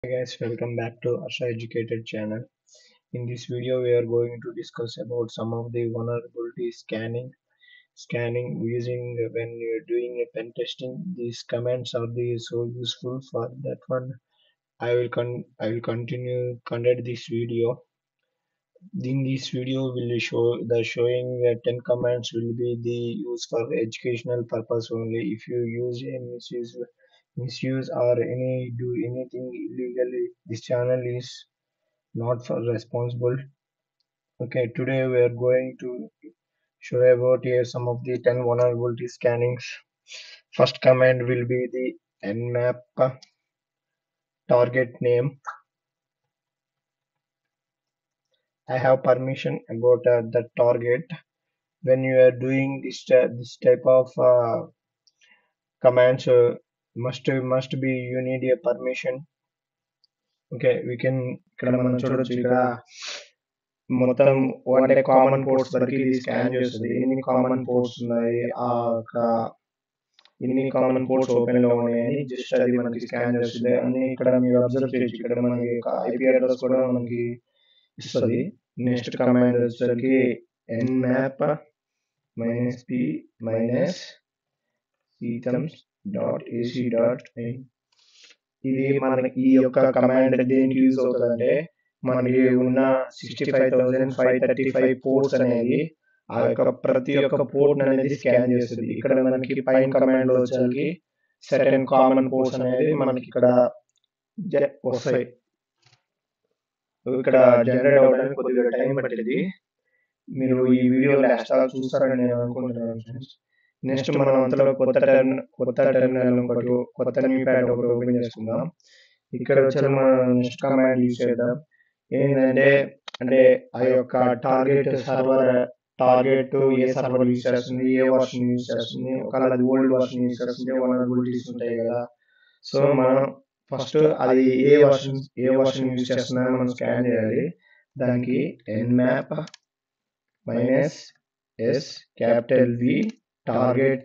Hi guys, welcome back to Asha Educated channel. In this video, we are going to discuss about some of the vulnerability scanning using when you're doing a pen testing. These commands are so useful for that one. I will continue conduct this video. In this video, will show the showing 10 commands will be the use for educational purpose only. If you use a misuse or any do anything illegally, this channel is not for responsible. Okay, today we are going to show about here some of the 10 vulnerability scannings. First command will be the nmap target name. I have permission about the target. When you are doing this type of commands, must be you need a permission. Okay, we can ఇక్కడ మనం చూడొచ్చు ఇక్కడ మొత్తం అంటే common ports వరకు ఇది scan చేస్తుంది. ఎన్ని కామన్ పోర్ట్స్ ఉన్నాయి, ఆ యొక్క ఎన్ని కామన్ పోర్ట్స్ ఓపెన్ లో ఉన్నాయని జస్ట్ అది మనకి స్కాన్ చేస్తుంది అని ఇక్కడ మీరు అబ్జర్వ్ చేయొచ్చు. ఇక్కడ మనకి ఐపీ అడ్రస్ కూడా మనకి ఇస్తుంది. నెక్స్ట్ కమాండ్ వచ్చేసరికి nmap -p -ctums.ac.in. ఇది మనకి ఈ యొక్క కమాండ్ దేనికి యూజ్ అవుతుందంటే మనకి ఉన్న 65,535 పోర్ట్స్ అనేది ఆ యొక్క ప్రతి ఒక్క పోర్ట్ అనేది స్కాన్ చేస్తుంది. ఇక్కడ మనకి పైన కమాండ్ లో వచ్చేసరికి సర్టెన్ కామన్ పోర్ట్స్ అనేది మనకి ఇక్కడ వస్తాయి. ఇక్కడ జనరేట్ అవ్వడానికి కొద్దిగా టైం పట్టింది. మీరు ఈ వీడియో లాస్ట్ దాకా చూస్తారని నేను అనుకుంటున్నాను ఫ్రెండ్స్. నెక్స్ట్ మనం అంతలో కొత్త టెర్మినల్ ఒకటి కొత్త న్యూ ప్యాడ్ ఒకటి ఓపెన్ చేసుకుందాం. ఇక్కడ వచ్చి మనం నెక్స్ట్ కమాండ్ యూజ్ చేద్దాం. ఏంటంటే ఆ యొక్క టార్గెట్ ఏ సర్వర్ యూజ్ చేస్తుంది, ఏ వర్షన్ యూజ్ చేస్తుంది, ఒకవేళ అది ఓల్డ్ వర్షన్ యూజ్ చేస్తుంటే వనరబిలిటీస్ ఉంటాయి కదా. సో మనం ఫస్ట్ అది ఏ వర్షన్ యూజ్ చేస్తుందని మనం స్కాన్ చేయాలి. దానికి nmap -s V target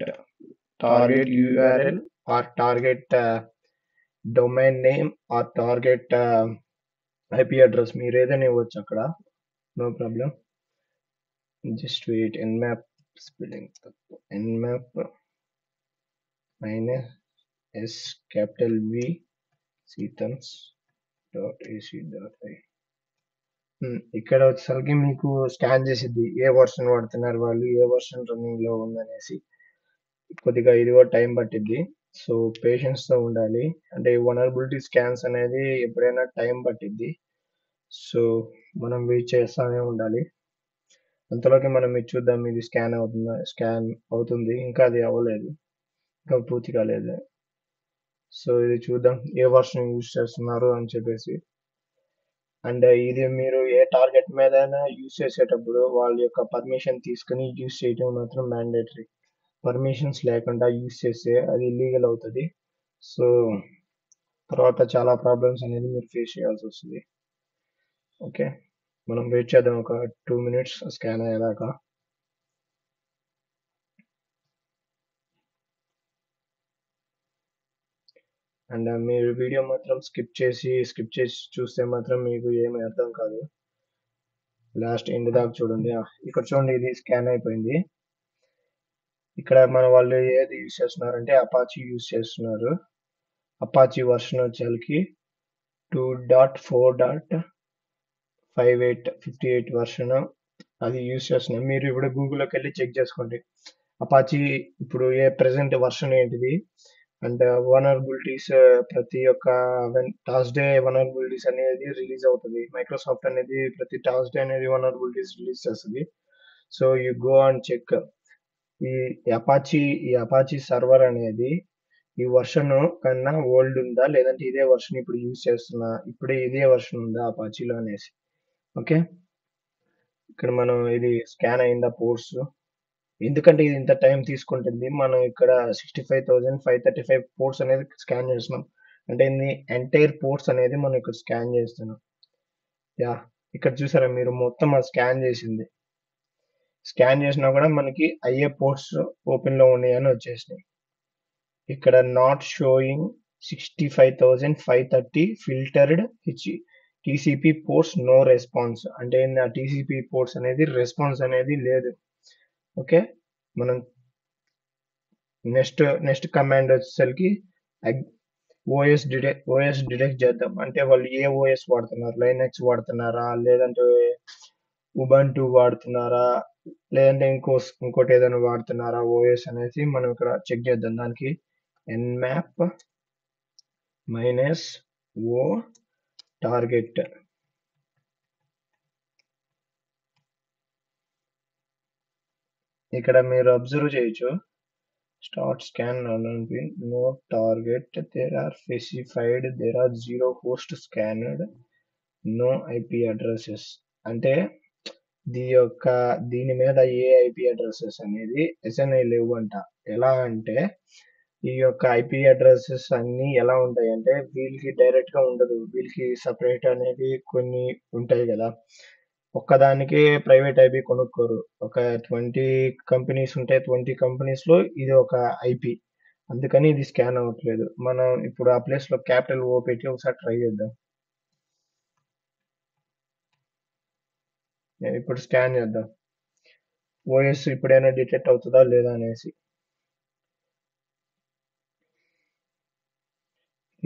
URL or target domain name or target IP address మీరు ఏదైనా ఇవ్వచ్చు అక్కడ, no problem. Just wait. nmap spelling nmap -s V ctums.ac.in. ఇక్కడ వచ్చేసరికి మీకు స్కాన్ చేసిద్ది ఏ వర్షన్ వాడుతున్నారు వాళ్ళు, ఏ వర్షన్ రన్నింగ్ లో ఉందనేసి. కొద్దిగా ఇది కూడా టైం పట్టిద్ది. సో పేషెన్స్ తో ఉండాలి. అంటే వనరబిలిటీ స్కాన్స్ అనేది ఎప్పుడైనా టైం పట్టిద్ది. సో మనం వెయిట్ చేస్తూనే ఉండాలి. అంతలోకి మనం ఇది చూద్దాం, ఇది స్కాన్ అవుతుంది. ఇంకా అది అవ్వలేదు, ఇంకా పూర్తి కాలేదు. సో ఇది చూద్దాం ఏ వర్షన్ యూజ్ చేస్తున్నారు అని చెప్పేసి. అండ్ ఇది మీరు ఏ టార్గెట్ మీద యూజ్ చేసేటప్పుడు వాళ్ళ యొక్క పర్మిషన్ తీసుకుని యూజ్ చేయడం మాత్రం మ్యాండేటరీ. పర్మిషన్స్ లేకుండా యూజ్ చేస్తే అది ఇల్లీగల్ అవుతుంది. సో తర్వాత చాలా ప్రాబ్లమ్స్ అనేది మీరు ఫేస్ చేయాల్సి వస్తుంది. ఓకే, మనం వెయిట్ చేద్దాం ఒక 2 minutes స్కాన్ అయ్యేదాకా. అండ్ మీరు వీడియో మాత్రం స్కిప్ చేసి చూస్తే మాత్రం మీకు ఏమి అర్థం కాదు. లాస్ట్ ఎండ్ దాకా చూడండి. ఇక్కడ చూడండి, ఇది స్కాన్ అయిపోయింది. ఇక్కడ మన వాళ్ళు ఏది యూజ్ చేస్తున్నారంటే అపాచీ యూజ్ చేస్తున్నారు. అపాచీ వర్షన్ వచ్చేసరికి 2.4.58 వర్షన్ అది యూజ్ చేస్తున్నాం. మీరు ఇప్పుడు గూగుల్లోకి వెళ్ళి చెక్ చేసుకోండి అపాచీ ఇప్పుడు ఏ ప్రెసెంట్ వర్షన్ ఏంటిది. అండ్ వనరబిలిటీస్ ప్రతి ఒక్క థర్స్డే వనరబిలిటీస్ అనేది రిలీజ్ అవుతుంది. మైక్రోసాఫ్ట్ అనేది ప్రతి థర్స్డే అనేది వనరబిలిటీస్ రిలీజ్ చేస్తుంది. So you go and check. ఈ అపాచీ సర్వర్ అనేది ఈ వర్షన్ కన్నా ఓల్డ్ ఉందా, లేదంటే ఇదే వర్షన్ ఇప్పుడు యూజ్ చేస్తున్నా, ఇప్పుడే ఇదే వర్షన్ ఉందా అపాచీలో అనేసి. ఓకే, ఇక్కడ మనం ఇది స్కాన్ అయిందా పోర్ట్స్. ఎందుకంటే ఇది ఇంత టైం తీసుకుంటుంది, మనం ఇక్కడ 65,535 పోర్ట్స్ అనేది స్కాన్ చేస్తున్నాం. అంటే ఇది ఎంటైర్ పోర్ట్స్ అనేది మనం ఇక్కడ స్కాన్ చేస్తున్నాం. యా, ఇక్కడ చూసారా మీరు మొత్తం అది స్కాన్ చేసింది. స్కాన్ చేసినా కూడా మనకి అయ్యే పోర్ట్స్ ఓపెన్ లో ఉన్నాయని వచ్చేసినాయి. ఇక్కడ not showing 65,530 filtered TCP ports no response. అంటే ఆ టీసీపీ పోర్ట్స్ అనేది రెస్పాన్స్ అనేది లేదు. ఓకే, మనం నెక్స్ట్ కమాండ్ వచ్చేసరికి ఓఎస్ డిటెక్ట్ చేద్దాం. అంటే వాళ్ళు ఏ ఓఎస్ వాడుతున్నారు, లైనక్స్ వాడుతున్నారా, లేదంటే ఉబంటు వాడుతున్నారా, లేదంటే ఇంకోటి ఏదైనా వాడుతున్నారా ఓఎస్ అనేసి మనం ఇక్కడ చెక్ చేద్దాం. దానికి nmap -o target. ఇక్కడ మీరు అబ్జర్వ్ చేయొచ్చు, start scan no target, there are specified, there are 0 host scanned, no IP addresses. అంటే దీని మీద ఏ ఐపీ అడ్రసెస్ అనేది ఎస్ఎన్ఐ లేవు అంట. ఎలా అంటే ఈ యొక్క ఐపీ అడ్రసెస్ అన్ని ఎలా ఉంటాయి అంటే వీళ్ళకి డైరెక్ట్ గా ఉండదు, వీళ్ళకి సపరేట్ అనేది కొన్ని ఉంటాయి కదా. ఒక్కదానికి ప్రైవేట్ ఐపీ కొనుక్కోరు. ఒక 20 కంపెనీస్ ఉంటాయి, 20 కంపెనీస్ లో ఇది ఒక ఐపీ, అందుకని ఇది స్కాన్ అవ్వట్లేదు. మనం ఇప్పుడు ఆ ప్లేస్ లో క్యాపిటల్ ఓ పెట్టి ఒకసారి ట్రై చేద్దాం. ఇప్పుడు స్కాన్ చేద్దాం, ఓఎస్ ఇప్పుడైనా డిటెక్ట్ అవుతుందా లేదా అనేసి.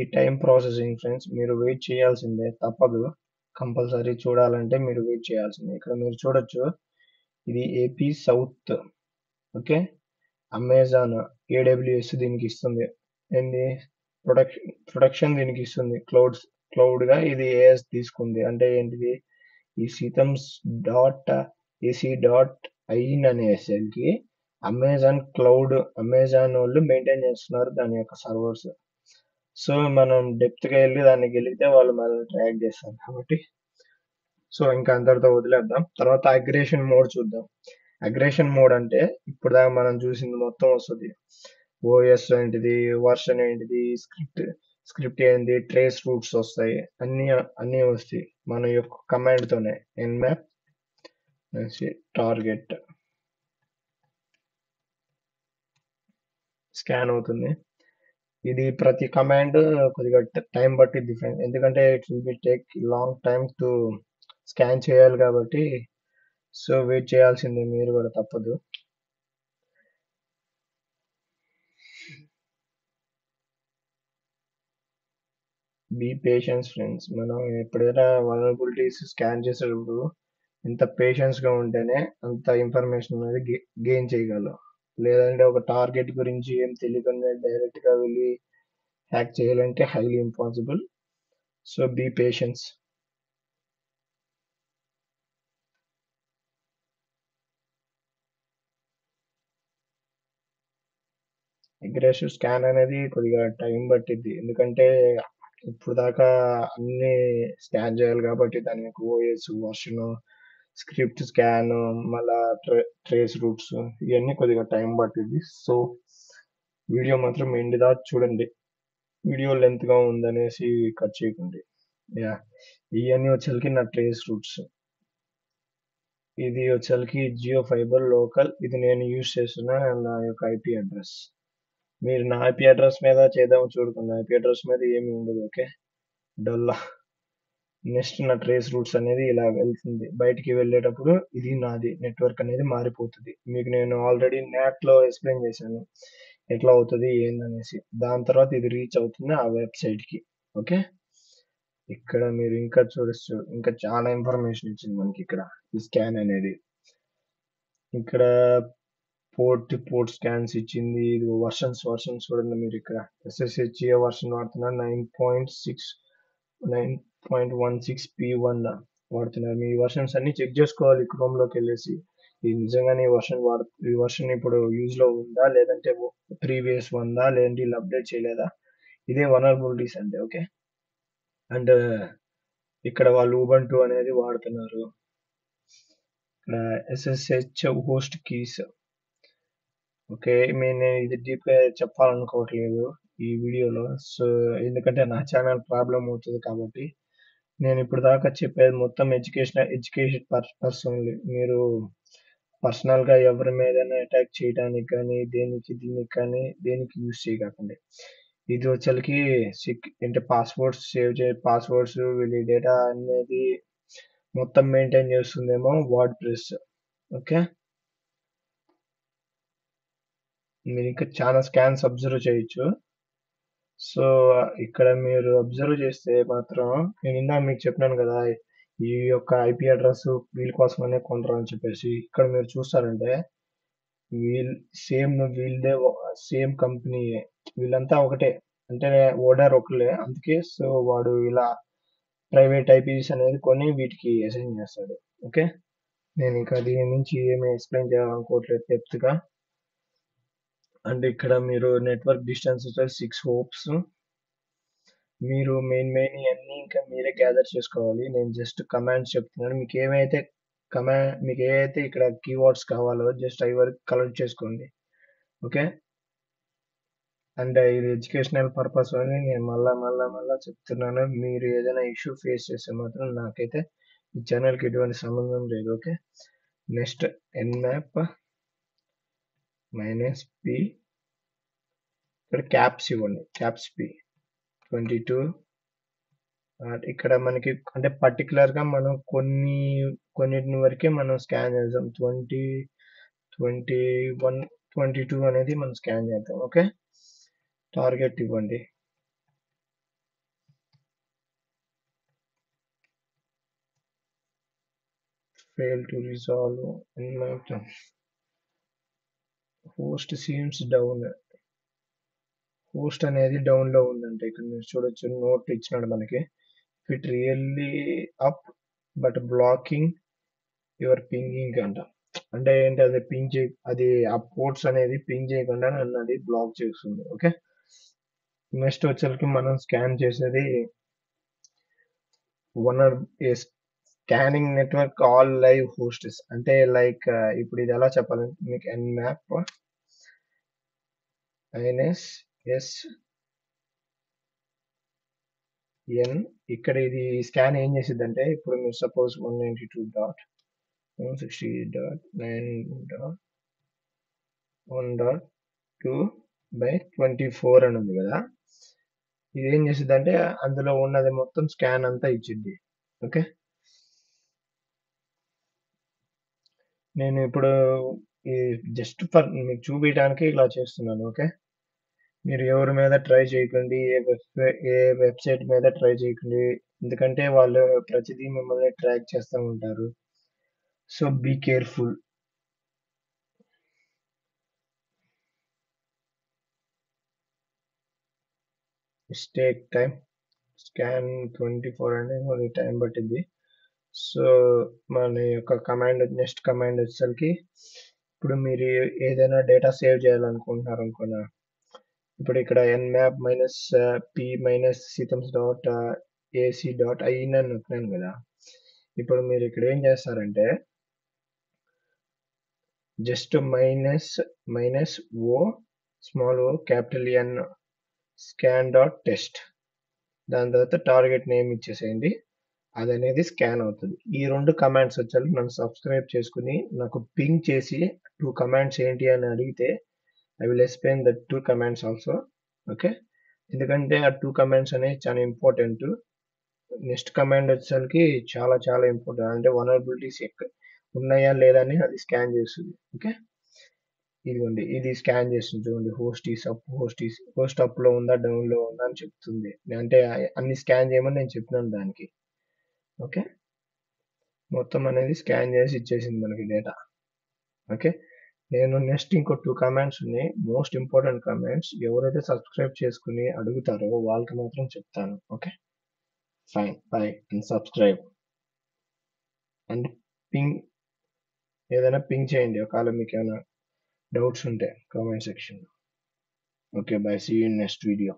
ఈ టైం ప్రాసెసింగ్ ఫ్రెండ్స్, మీరు వెయిట్ చేయాల్సిందే, తప్పదు. కంపల్సరీ చూడాలంటే మీరు వెయిట్ చేయాల్సిందే. ఇక్కడ మీరు చూడొచ్చు, ఇది AP south. Okay, Amazon AWS దీనికి ఇస్తుంది, ఏంటి ప్రొడక్షన్ దీనికి ఇస్తుంది, క్లౌడ్ గా ఇది ఏఎస్ తీసుకుంది. అంటే ఏంటిది, ఈ సీతమ్స్ డాట్ ఏసీ డాట్ ఐన్ అనే ఎస్ఎల్కి అమెజాన్ వాళ్ళు మెయింటైన్ చేస్తున్నారు దాని యొక్క సర్వర్స్. సో మనం డెప్త్ గా వెళ్ళి దానికి వెళితే వాళ్ళు మనల్ని ట్రాక్ చేస్తారు కాబట్టి, సో ఇంకా అందరితో వదిలేద్దాం. తర్వాత అగ్రేషన్ మోడ్ చూద్దాం. అగ్రేషన్ మోడ్ అంటే ఇప్పుడు దాకా మనం చూసింది మొత్తం వస్తుంది. ఓఎస్ ఏంటిది, వర్షన్ ఏంటిది, స్క్రిప్ట్ ఏంటి, ట్రేస్ రూట్స్ వస్తాయి, అన్ని వస్తాయి మన యొక్క కమాండ్ తోనే. nmap టార్గెట్ స్కాన్ అవుతుంది. ఇది ప్రతి కమాండ్ కొద్దిగా టైం పట్టిద్ది ఫ్రెండ్, ఎందుకంటే it will be take long time to scan చేయాలి కాబట్టి. సో వెయిట్ చేయాల్సిందే మీరు కూడా, తప్పదు. Be patience friends. మనం ఎప్పుడైనా వలనరబిలిటీస్ స్కాన్ చేసేటప్పుడు ఎంత పేషెన్స్ గా ఉంటేనే అంత ఇన్ఫర్మేషన్ అనేది గెయిన్ చేయగలం. లేదంటే ఒక టార్గెట్ గురించి ఏం తెలియకుండా డైరెక్ట్ గా వెళ్ళి హ్యాక్ చేయాలంటే highly impossible. So be patience. Aggressive scan అనేది కొద్దిగా టైం పట్టిద్ది, ఎందుకంటే ఇప్పుడు దాకా అన్ని స్కాన్ చేయాలి కాబట్టి దాని యొక్క ఓఎస్ వర్షన్, స్క్రిప్ట్ స్కాన్, మళ్ళా ట్రేస్ రూట్స్, ఇవన్నీ కొద్దిగా టైం పట్టిద్ది. సో వీడియో మాత్రం ఎండ్ దాకా చూడండి, వీడియో లెంత్ గా ఉందనేసి కట్ చేయకండి. యా, ఇవన్నీ వచ్చేసరికి నా ట్రేస్ రూట్స్. ఇది వచ్చేసరికి జియో ఫైబర్ లోకల్, ఇది నేను యూజ్ చేస్తున్న నా యొక్క ఐపీ అడ్రస్. మీరు నా ఐపీ అడ్రస్ మీద చేద్దాం చూడుకున్న ఐపీ అడ్రస్ మీద ఏమి ఉండదు. ఓకే, డొల్లా. నెక్స్ట్ నా ట్రేస్ రూట్స్ అనేది ఇలా వెళ్తుంది, బయటికి వెళ్ళేటప్పుడు ఇది నాది నెట్వర్క్ అనేది మారిపోతుంది. మీకు నేను ఆల్రెడీ నాట్ లో ఎక్స్ప్లెయిన్ చేశాను ఎట్లా అవుతుంది ఏందనేసి. దాని తర్వాత ఇది రీచ్ అవుతుంది ఆ వెబ్సైట్ కి. ఓకే, ఇక్కడ మీరు ఇంకా చూడొచ్చు, ఇంకా చాలా ఇన్ఫర్మేషన్ ఇచ్చింది మనకి ఇక్కడ ఈ స్కాన్ అనేది. ఇక్కడ పోర్ట్ స్కాన్స్ ఇచ్చింది, ఇది వర్షన్స్ చూడండి మీరు ఇక్కడ. SSH వర్షన్ వాడుతున్నారు 9.16 P1 వాడుతున్నారు. మీ వర్షన్స్ అన్ని చెక్ చేసుకోవాలి క్రోమ్ లోకి వెళ్ళేసి, ఇది నిజంగానే ఈ వర్షన్ ఇప్పుడు యూజ్ లో ఉందా, లేదంటే ప్రీవియస్ ఉందా, లేదంటే వీళ్ళు అప్డేట్ చేయలేదా. ఇదే వనరబిలిటీస్ అంటే. ఓకే, అండ్ ఇక్కడ వాళ్ళు ఉబంటు అనేది వాడుతున్నారు. ఇక్కడ SSH హోస్ట్ కీస్. ఓకే, నేను ఇది డీప్ గా చెప్పాలనుకోవట్లేదు ఈ వీడియోలో, సో ఎందుకంటే నా ఛానల్ ప్రాబ్లం అవుతుంది కాబట్టి. నేను ఇప్పుడు దాకా చెప్పేది మొత్తం ఎడ్యుకేషన్ పర్పస్ ఓన్లీ. మీరు పర్సనల్ గా ఎవరి మీద అటాక్ చేయడానికి కానీ దీనికి కానీ దేనికి యూజ్ చేయకండి. ఇది వచ్చేసరికి అంటే పాస్వర్డ్స్ వీళ్ళ డేటా అనేది మొత్తం మెయింటైన్ చేస్తుందేమో వర్డ్ ప్రెస్. ఓకే, మీరు ఇంకా చాలా స్కాన్స్ అబ్జర్వ్ చేయొచ్చు. సో ఇక్కడ మీరు అబ్జర్వ్ చేస్తే మాత్రం నేను ఇందాక మీకు చెప్పినాను కదా, ఈ యొక్క ఐపీ అడ్రస్ వీళ్ళ కోసమనే కొంటారు అని చెప్పేసి. ఇక్కడ మీరు చూస్తారంటే వీళ్ళదే సేమ్ కంపెనీ, వీళ్ళంతా ఒకటే, అంటే ఓనర్ ఒకలే. అందుకే సో వాడు ఇలా ప్రైవేట్ ఐపీస్ అనేది కొని వీటికి అసైన్ చేస్తాడు. ఓకే, నేను ఇంకా దీని నుంచి ఏమి ఎక్స్ప్లెయిన్ చేయాలనుకోవట్లేదు డెప్త్ గా. అండ్ ఇక్కడ మీరు నెట్వర్క్ డిస్టెన్స్ 6 హోప్స్, మీరు మెయిన్ ఇవన్నీ ఇంకా మీరే గ్యాదర్ చేసుకోవాలి. నేను జస్ట్ కమాండ్స్ చెప్తున్నాను. మీకు ఏవైతే ఇక్కడ కీవర్డ్స్ కావాలో జస్ట్ అవి వరకు కలెక్ట్ చేసుకోండి. ఓకే, అండ్ ఇది ఎడ్యుకేషనల్ పర్పస్ అని నేను మళ్ళా చెప్తున్నాను. మీరు ఏదైనా ఇష్యూ ఫేస్ చేస్తే మాత్రం నాకైతే ఈ ఛానల్కి ఎటువంటి సంబంధం లేదు. ఓకే, నెక్స్ట్ nmap -p, ఇక్కడ క్యాప్స్ ఇవ్వండి, క్యాప్స్ p 22. ఇక్కడ మనకి అంటే పర్టికులర్ గా మనం కొన్నిటిని వరకే మనం స్కాన్ చేద్దాం. 20, 21, 22 అనేది మనం స్కాన్ చేద్దాం. ఓకే, టార్గెట్ ఇవ్వండి. Fail to resolve host seems down. Host అనేది డౌన్ లో ఉందంటే ఇక్కడ మీరు చూడొచ్చు, నోట్ ఇచ్చినాడు మనకి. It really up but blocking your pinging అంట. అంటే ఏంటి, అది ఆ పోర్ట్స్ అనేది పింగ్ చేయకుండా నన్ను అది బ్లాక్ చేస్తుంది. ఓకే, నెక్స్ట్ వచ్చేసరికి మనం స్కాన్ చేసేది owner scanning network all live hosts. అంటే లైక్ ఇప్పుడు ఇది ఎలా చెప్పాలంటే మీకు nmap -n, ఇక్కడ ఇది స్కాన్ ఏం చేసిద్ది అంటే, ఇప్పుడు మీరు సపోజ్ 192.168.1.2/24 అని ఉంది కదా, ఇది ఏం చేసిద్ది అంటే అందులో ఉన్నది మొత్తం స్కాన్ అంతా ఇచ్చిద్ది. ఓకే, నేను ఇప్పుడు ఈ జస్ట్ ఫర్ మీకు చూపించడానికి ఇలా చేస్తున్నాను. ఓకే, మీరు ఎవరి మీద ట్రై చేయకండి, ఏ వెబ్సైట్ మీద ట్రై చేయకండి, ఎందుకంటే వాళ్ళు ప్రతిదీ మిమ్మల్ని ట్రాక్ చేస్తూ ఉంటారు. So be careful. Mistake time scan 24 అంటే కొంచెం టైం పట్టింది. సో మన యొక్క నెక్స్ట్ కమాండ్ వచ్చేసరికి, ఇప్పుడు మీరు ఏదైనా డేటా సేవ్ చేయాలనుకుంటున్నారు అనుకున్నా, ఇప్పుడు ఇక్కడ nmap -p -sitams.ac.in అని నొక్కినాను కదా, ఇప్పుడు మీరు ఇక్కడ ఏం చేస్తారంటే just -o small o capital N scan.test, దాని తర్వాత టార్గెట్ నేమ్ ఇచ్చేసేయండి. అది అనేది స్కాన్ అవుతుంది. ఈ 2 కమాండ్స్ వచ్చారు. నన్ను సబ్స్క్రైబ్ చేసుకుని నాకు పింగ్ చేసి 2 కమాండ్స్ ఏంటి అని అడిగితే I will explain that 2 commands also. Okay, ఎందుకంటే ఆ 2 కమాండ్స్ అనేవి చాలా ఇంపార్టెంట్. నెక్స్ట్ కమాండ్ వచ్చేసరికి చాలా ఇంపార్టెంట్. అంటే వనరబిలిటీస్ ఉన్నాయా లేదా అని అది స్కాన్ చేస్తుంది. ఓకే, ఇదిగోండి, ఇది స్కాన్ చేస్తుంది చూడండి. హోస్ట్ అప్ లో ఉందా, డౌన్ లో ఉందా అని చెప్తుంది. అంటే అన్ని స్కాన్ చేయమని నేను చెప్పినాను దానికి. ఓకే, మొత్తం అనేది స్కాన్ చేసి ఇచ్చేసింది మనకి డేటా. ఓకే, నేను నెక్స్ట్ ఇంకో 2 కమాండ్స్ ఉన్నాయి, మోస్ట్ ఇంపార్టెంట్ కమాండ్స్. ఎవరైతే సబ్స్క్రైబ్ చేసుకుని అడుగుతారో వాళ్ళకి మాత్రం చెప్తాను. Okay, fine, bye and subscribe and ping, ఏదైనా పింగ్ చేయండి ఒకవేళ మీకు ఏమైనా డౌట్స్ ఉంటే comment section. Okay, bye, see you in next video.